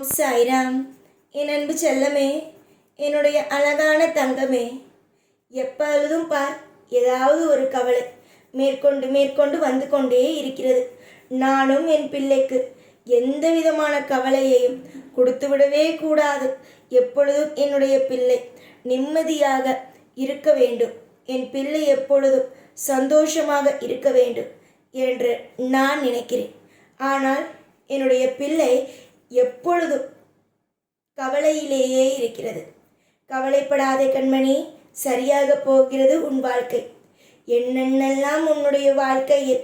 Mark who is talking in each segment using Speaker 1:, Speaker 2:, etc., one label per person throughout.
Speaker 1: ஓம் சாய்ராம். என் அன்பு செல்லமே, என்னுடைய அழகான தங்கமே, எப்பொழுதும் பார் ஏதாவது ஒரு கவலை மேற்கொண்டு மேற்கொண்டு வந்து கொண்டே இருக்கிறது. நானும் என் பிள்ளைக்கு எந்த விதமான கவலையையும் கொடுத்து விடவே கூடாது. எப்பொழுதும் என்னுடைய பிள்ளை நிம்மதியாக இருக்க வேண்டும், என் பிள்ளை எப்பொழுதும் சந்தோஷமாக இருக்க வேண்டும் என்று நான் நினைக்கிறேன். ஆனால் என்னுடைய பிள்ளை எப்பொழுதும் கவலையிலேயே இருக்கிறது. கவலைப்படாதே கண்மணி, சரியாக போகிறது உன் வாழ்க்கை. என்னென்னெல்லாம் உன்னுடைய வாழ்க்கையில்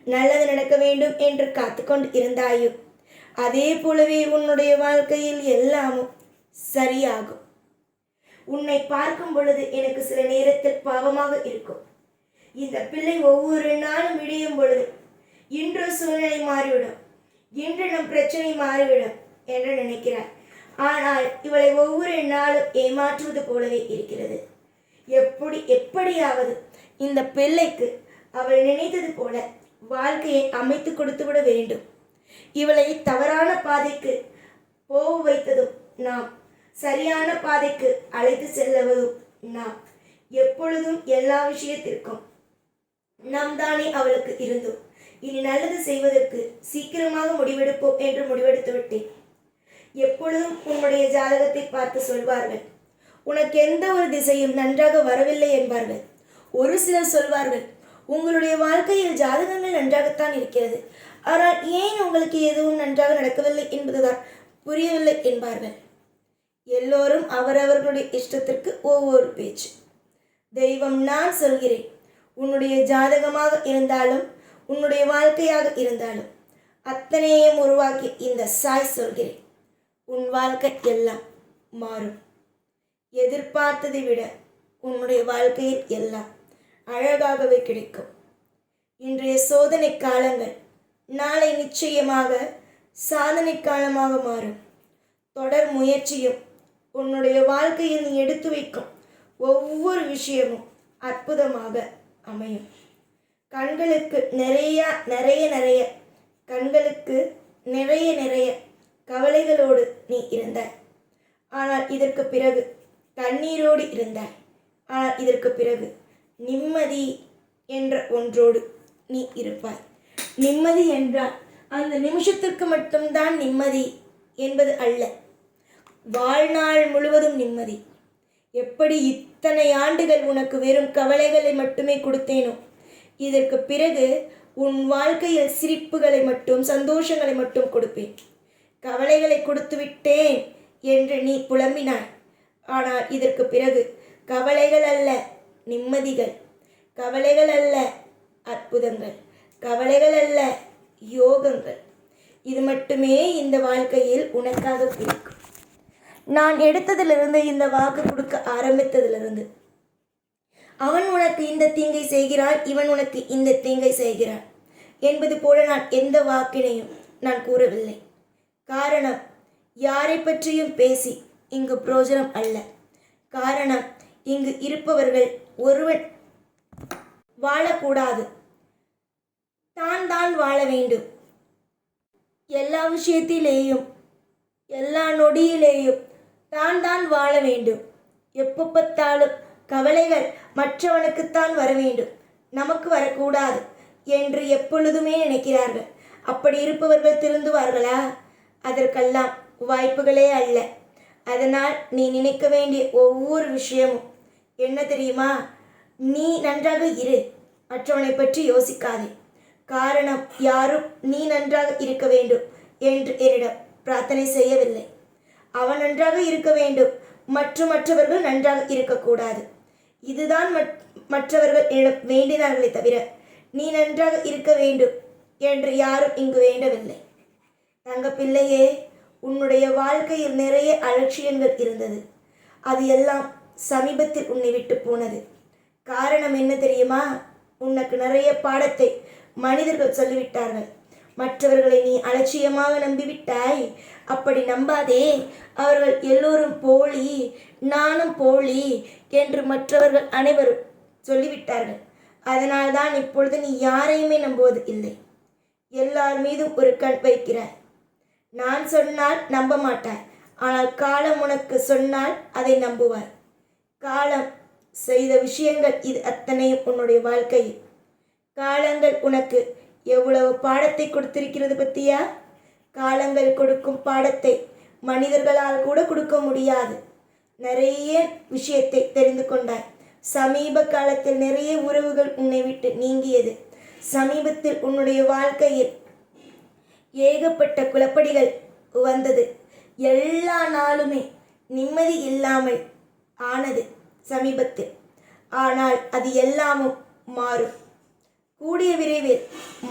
Speaker 1: நல்லது நடக்க வேண்டும் என்று காத்து கொண்டு இருந்தாயோ, அதே போலவே உன்னுடைய வாழ்க்கையில் எல்லாமும் சரியாகும். உன்னை பார்க்கும் பொழுது எனக்கு சில நேரத்தில் பாவமாக இருக்கும். இந்த பிள்ளை ஒவ்வொரு நாளும் விடியும் பொழுது இன்று சூழ்நிலை மாறிவிடும், இன்று நம் பிரச்சனை மாறிவிடும் என்று நினைக்கிறார். ஆனால் இவளை ஒவ்வொரு நாளும் ஏமாற்றுவது போலவே இருக்கிறது. எப்படியாவது இந்த பிள்ளைக்கு அவள் நினைத்தது போல வாழ்க்கையை அமைத்து கொடுத்து விட வேண்டும். இவளை தவறான பாதைக்கு போக வைத்ததும் நாம், சரியான பாதைக்கு அழைத்து செல்லுவதும் நாம். எப்பொழுதும் எல்லா விஷயத்திற்கும் நாம் தானே அவளுக்கு இருந்தோம். இனி நல்லது செய்வதற்கு சீக்கிரமாக முடிவெடுப்போம் என்று முடிவெடுத்து விட்டேன். எப்பொழுதும் உன்னுடைய ஜாதகத்தை பார்த்து சொல்வார்கள், உனக்கு எந்த ஒரு திசையும் நன்றாக வரவில்லை என்பார்கள். ஒரு சிலர் சொல்வார்கள், உங்களுடைய வாழ்க்கையில் ஜாதகங்கள் நன்றாகத்தான் இருக்கிறது, ஆனால் ஏன் உங்களுக்கு எதுவும் நன்றாக நடக்கவில்லை என்பதுதான் புரியவில்லை என்பார்கள். எல்லோரும் அவரவர்களுடைய இஷ்டத்திற்கு ஒவ்வொரு பேச்சு. தெய்வம் நான் சொல்கிறேன், உன்னுடைய ஜாதகமாக இருந்தாலும் உன்னுடைய வாழ்க்கையாக இருந்தாலும் அத்தனையும் உருவாக்கி இந்த சாய் சொல்கிறேன், உன் வாழ்க்கை எல்லாம் மாறும். எதிர்பார்த்ததை விட உன்னுடைய வாழ்க்கையில் எல்லாம் அழகாகவே கிடைக்கும். இன்றைய சோதனை காலங்கள் நாளை நிச்சயமாக சாதனை காலமாக மாறும். தொடர் முயற்சியும் உன்னுடைய வாழ்க்கையில் நீ எடுத்து வைக்கும் ஒவ்வொரு விஷயமும் அற்புதமாக அமையும். கண்களுக்கு நிறைய கண்களுக்கு நிறைய கவலைகளோடு நீ இருந்தாய். ஆனால் இதற்கு பிறகு கண்ணீரோடு இருந்தாய். ஆனால் இதற்கு பிறகு நிம்மதி என்ற ஒன்றோடு நீ இருப்பாய். நிம்மதி என்றால் அந்த நிமிஷத்திற்கு மட்டும்தான் நிம்மதி என்பது அல்ல, வாழ்நாள் முழுவதும் நிம்மதி. எப்படி இத்தனை ஆண்டுகள் உனக்கு வெறும் கவலைகளை மட்டுமே கொடுத்தேனோ, இதற்கு பிறகு உன் வாழ்க்கையில் சிரிப்புகளை மட்டும் சந்தோஷங்களை மட்டும் கொடுப்பேன். கவலைகளை கொடுத்து விட்டேன் என்று நீ புலம்பினாய். ஆனால் இதற்கு பிறகு கவலைகள் அல்ல நிம்மதிகள், கவலைகள் அல்ல அற்புதங்கள், கவலைகள் அல்ல யோகங்கள். இது மட்டுமே இந்த வாழ்க்கையில் உனக்காக இருக்கும். நான் எடுத்ததிலிருந்து, இந்த வாக்கு கொடுக்க ஆரம்பித்ததிலிருந்து, அவன் உனக்கு இந்த தீங்கை செய்கிறான், இவன் உனக்கு இந்த தீங்கை செய்கிறான் என்பது போல நான் எந்த வாக்கினையும் நான் கூறவில்லை. காரணம், யாரை பற்றியும் பேசி இங்கு பிரயோஜனம் அல்ல. காரணம், இங்கு இருப்பவர்கள் ஒருவன் வாழக்கூடாது, தான் வாழ வேண்டும். எல்லா விஷயத்திலேயும் எல்லா நொடியிலேயும் தான் வாழ வேண்டும். எப்போ பார்த்தாலும் கவலைகள் மற்றவனுக்குத்தான் வர வேண்டும், நமக்கு வரக்கூடாது என்று எப்பொழுதுமே நினைக்கிறார்கள். அப்படி இருப்பவர்கள் திருந்துவார்களா? அதற்கெல்லாம் வாய்ப்புகளே அல்ல. அதனால் நீ நினைக்க வேண்டிய ஒவ்வொரு விஷயமும் என்ன தெரியுமா? நீ நன்றாக இரு, மற்றவனை பற்றி யோசிக்காதே. காரணம், யாரும் நீ நன்றாக இருக்க வேண்டும் என்று என்னிடம் பிரார்த்தனை செய்யவில்லை. அவன் நன்றாக இருக்க வேண்டும், மற்றவர்கள் நன்றாக இருக்கக்கூடாது. இதுதான் மற்றவர்கள் என்னிடம் வேண்டினார்களே தவிர நீ நன்றாக இருக்க வேண்டும் என்று யாரும் இங்கு வேண்டவில்லை. தங்க பிள்ளையே, உன்னுடைய வாழ்க்கையில் நிறைய அலட்சியங்கள் இருந்தது. அது எல்லாம் சமீபத்தில் உன்னை விட்டு போனது. காரணம் என்ன தெரியுமா? உனக்கு நிறைய பாடத்தை மனிதர்கள் சொல்லிவிட்டார்கள். மற்றவர்களை நீ அலட்சியமாக நம்பிவிட்டாய். அப்படி நம்பாதே. அவர்கள் எல்லோரும் போலி, நானும் போலி என்று மற்றவர்கள் அனைவரும் சொல்லிவிட்டார்கள். அதனால்தான் இப்பொழுது நீ யாரையுமே நம்புவது இல்லை. எல்லார் மீதும் ஒரு கண் வைக்கிறாய். நான் சொன்னால் நம்ப மாட்டாய், ஆனால் காலம் உனக்கு சொன்னால் அதை நம்புவாய். காலம் செய்த விஷயங்கள் இது அத்தனையும் உன்னுடைய வாழ்க்கையில். காலங்கள் உனக்கு எவ்வளவு பாடத்தை கொடுத்திருக்கிறது பத்தியா? காலங்கள் கொடுக்கும் பாடத்தை மனிதர்களால் கூட கொடுக்க முடியாது. நிறைய விஷயத்தை தெரிந்து கொண்டாய். சமீப காலத்தில் நிறைய உறவுகள் உன்னை விட்டு நீங்கியது. சமீபத்தில் உன்னுடைய வாழ்க்கையில் ஏகப்பட்ட குழப்படிகள் வந்தது. எல்லா நாளுமே நிம்மதி இல்லாமல் ஆனது சமீபத்தில். ஆனால் அது எல்லாமும் மாறும், கூடிய விரைவில்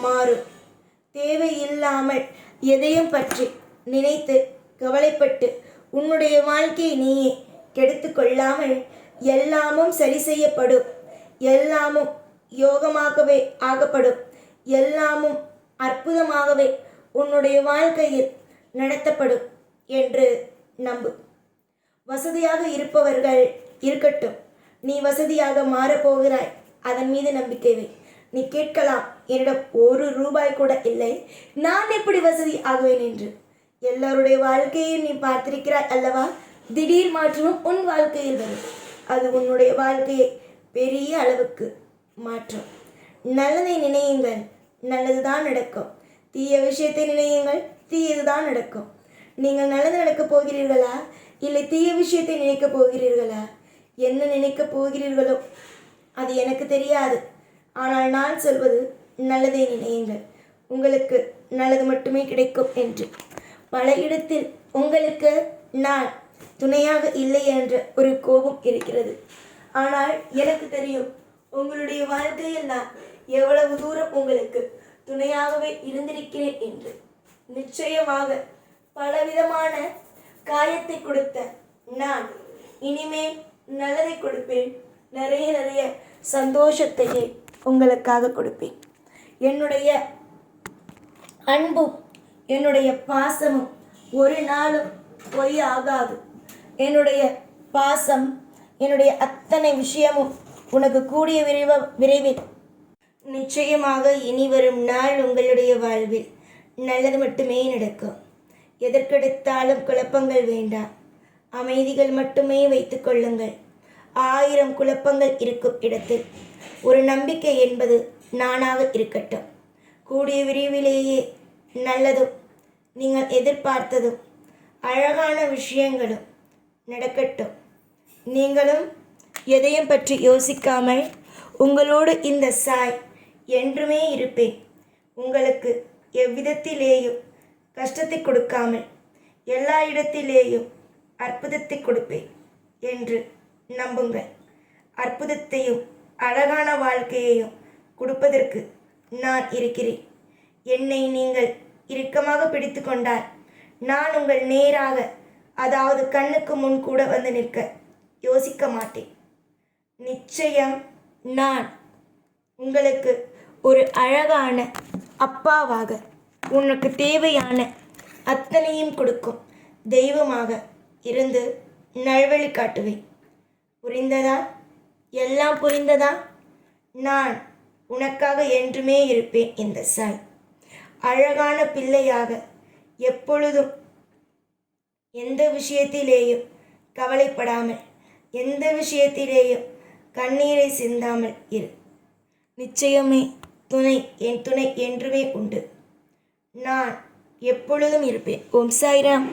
Speaker 1: மாறும். தேவையில்லாமல் எதையும் பற்றி நினைத்து கவலைப்பட்டு உன்னுடைய வாழ்க்கையை நீயே கெடுத்து கொள்ளாமல் எல்லாமும் சரி செய்யப்படும். எல்லாமும் யோகமாகவே ஆகப்படும். எல்லாமும் அற்புதமாகவே உன்னுடைய வாழ்க்கையில் நடத்தப்படும் என்று நம்பு. வசதியாக இருப்பவர்கள் இருக்கட்டும், நீ வசதியாக மாறப்போகிறாய். அதன் மீது நம்பிக்கை வை. நீ கேட்கலாம், என்னிடம் ₹1 கூட இல்லை, நான் எப்படி வசதி ஆகுவேன் என்று. எல்லோருடைய வாழ்க்கையை நீ பார்த்திருக்கிறாய் அல்லவா? திடீர் மாற்றமும் உன் வாழ்க்கையில் வரும். அது உன்னுடைய வாழ்க்கையை பெரிய அளவுக்கு மாற்றும். நல்லதை நினையுங்கள், நல்லதுதான் நடக்கும். தீய விஷயத்தை நினையுங்கள், தீயதுதான் நடக்கும். நீங்கள் நல்லது நடக்கப் போகிறீர்களா, இல்லை தீய விஷயத்தை நினைக்கப் போகிறீர்களா? என்ன நினைக்கப் போகிறீர்களோ அது எனக்கு தெரியாது. ஆனால் நான் சொல்வது நல்லதை நினையுங்கள், உங்களுக்கு நல்லது மட்டுமே கிடைக்கும் என்று. பல இடத்தில் உங்களுக்கு நான் துணையாக இல்லை என்ற ஒரு கோபம் இருக்கிறது. ஆனால் எனக்கு தெரியும், உங்களுடைய வாழ்க்கையில் நான் எவ்வளவு தூரம் உங்களுக்கு துணையாகவே இருந்திருக்கிறேன் என்று. நிச்சயமாக பலவிதமான காயத்தை கொடுத்த நான் இனிமேல் நல்லதை கொடுப்பேன். நிறைய நிறைய சந்தோஷத்தையே உங்களுக்காக கொடுப்பேன். என்னுடைய அன்பும் என்னுடைய பாசமும் ஒரு நாளும் பொய் ஆகாது. என்னுடைய பாசம், என்னுடைய அத்தனை விஷயமும் உனக்கு கூடிய விரைவில் நிச்சயமாக இனி வரும் நாள் உங்களுடைய வாழ்வில் நல்லது மட்டுமே நடக்கும். எதற்கெடுத்தாலும் குழப்பங்கள் வேண்டாம், அமைதிகள் மட்டுமே வைத்து கொள்ளுங்கள். 1000 குழப்பங்கள் இருக்கும் இடத்தில் ஒரு நம்பிக்கை என்பது நானாக இருக்கட்டும். கூடிய விரைவிலேயே நல்லதும் நீங்கள் எதிர்பார்த்ததும் அழகான விஷயங்களும் நடக்கட்டும். நீங்களும் எதையும் பற்றி யோசிக்காமல் உங்களோடு இந்த சாய் என்றுமே இருப்பேன். உங்களுக்கு எவ்விதத்திலேயும் கஷ்டத்தை கொடுக்காமல் எல்லா இடத்திலேயும் அற்புதத்தை கொடுப்பேன் என்று நம்புங்கள். அற்புதத்தையும் அழகான வாழ்க்கையையும் கொடுப்பதற்கு நான் இருக்கிறேன். என்னை நீங்கள் இறுக்கமாக பிடித்து கொண்டால் நான் உங்கள் நேராக, அதாவது கண்ணுக்கு முன் கூட வந்து நிற்க யோசிக்க மாட்டேன். நிச்சயம் நான் உங்களுக்கு ஒரு அழகான அப்பாவாக, உனக்கு தேவையான அத்தனையும் கொடுக்கும் தெய்வமாக இருந்து நல்வழி காட்டுவேன். புரிந்ததா? எல்லாம் புரிந்ததா? நான் உனக்காக என்றுமே இருப்பேன். இந்த சாய் அழகான பிள்ளையாக எப்பொழுதும் எந்த விஷயத்திலேயும் கவலைப்படாமல், எந்த விஷயத்திலேயும் கண்ணீரை சிந்தாமல் இரு. நிச்சயமே என் துணை என்றுமே உண்டு. நான் எப்பொழுதும் இருப்பேன். ஓம் சாய்ராம்.